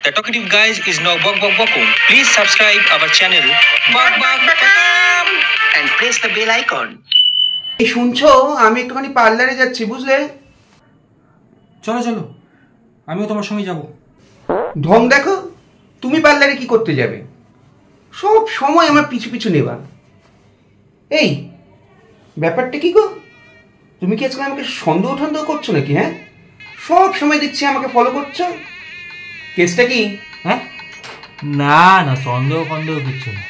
The talkative guys is now Bok Bok Boko. Please subscribe our channel Bok Bok Boko and press the bell icon. এই শুনছো, আমি একটুখানি পার্লারে যাচ্ছি, বুঝলে? চলো চলো, আমিও তোমার সঙ্গে যাব। ঢং দেখো, তুমি পার্লারে কি করতে যাবে? সব সময় আমার পিছু পিছু নেবা। এই ব্যাপারটা কি গো? তুমি কি আজকে আমাকে সন্দেহ ঠন্দেহ করছো নাকি? হ্যাঁ, সব সময় দেখছি আমাকে ফলো করছো। কেসটা কি? হ্যাঁ, না না, সন্দেহ কিছু না।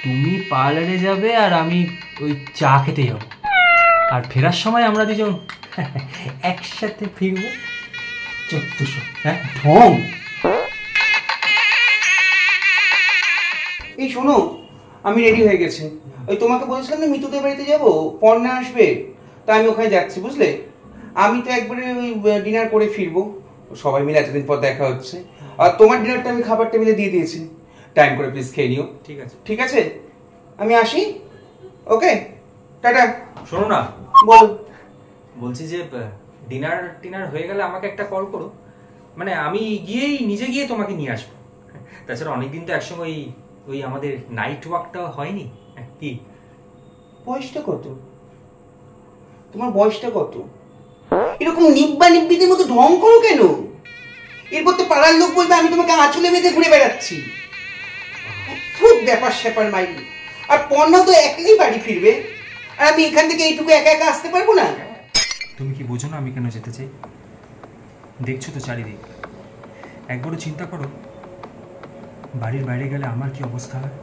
তুমি পার্লারে যাবে আর আমি ওই চা খেতে যাব, আর ফেরার সময় আমরা দুজন একসাথে ফিরবো। 1400। হ্যাঁ, ঢং। এই শোনো, আমি রেডি হয়ে গেছি। ওই তোমাকে বলেছিলাম না মিতুদের বাড়িতে যাবো, পর্ণা আসবে, তা আমি ওখানে যাচ্ছি, বুঝলে? আমি তো একবারে ওই ডিনার করে ফিরবো, সবাই মিলে এতদিন পর দেখা হচ্ছে। আর তোমার ডিনারটা আমি খাবার টেবিলে দিয়ে দিয়েছি, টাইম করে প্লিজ খেয়ে নিও। ঠিক আছে ঠিক আছে, আমি আসি। ওকে, টাটা। শোনো না, বল। বলছি যে ডিনার হয়ে গেলে আমাকে একটা কল করো, মানে আমি নিজে গিয়ে তোমাকে নিয়ে আসবো। তাছাড়া অনেকদিন তো একসঙ্গে ওই আমাদের নাইট ওয়াকটা হয়নি। কি বয়সটা কত তোমার? বয়সটা কত? এরকম নিব্বা নিব্বিদের মতো ঢং করো কেন? এরপর তো পাড়ার লোক বলবে আমি তোমাকে আঁচলে বেঁধে ঘুরে বেড়াচ্ছি। খুব ব্যাপার স্যাপার মাইরি। আর পর্ণা তো একলাই বাড়ি ফিরবে, আর আমি এখান থেকে এইটুকু একা একা আসতে পারবো না। তুমি কি বোঝো না আমি কেন যেতে চাই? দেখছো তো চারিদিক, একবারও চিন্তা করো বাড়ির বাইরে গেলে আমার কি অবস্থা হয়।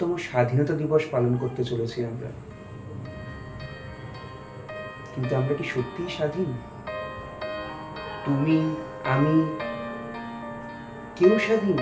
তম স্বাধীনতা দিবস পালন করতে চলেছি আমরা, কিন্তু আমরা কি সত্যিই স্বাধীন? তুমি, আমি, কেউ স্বাধীন?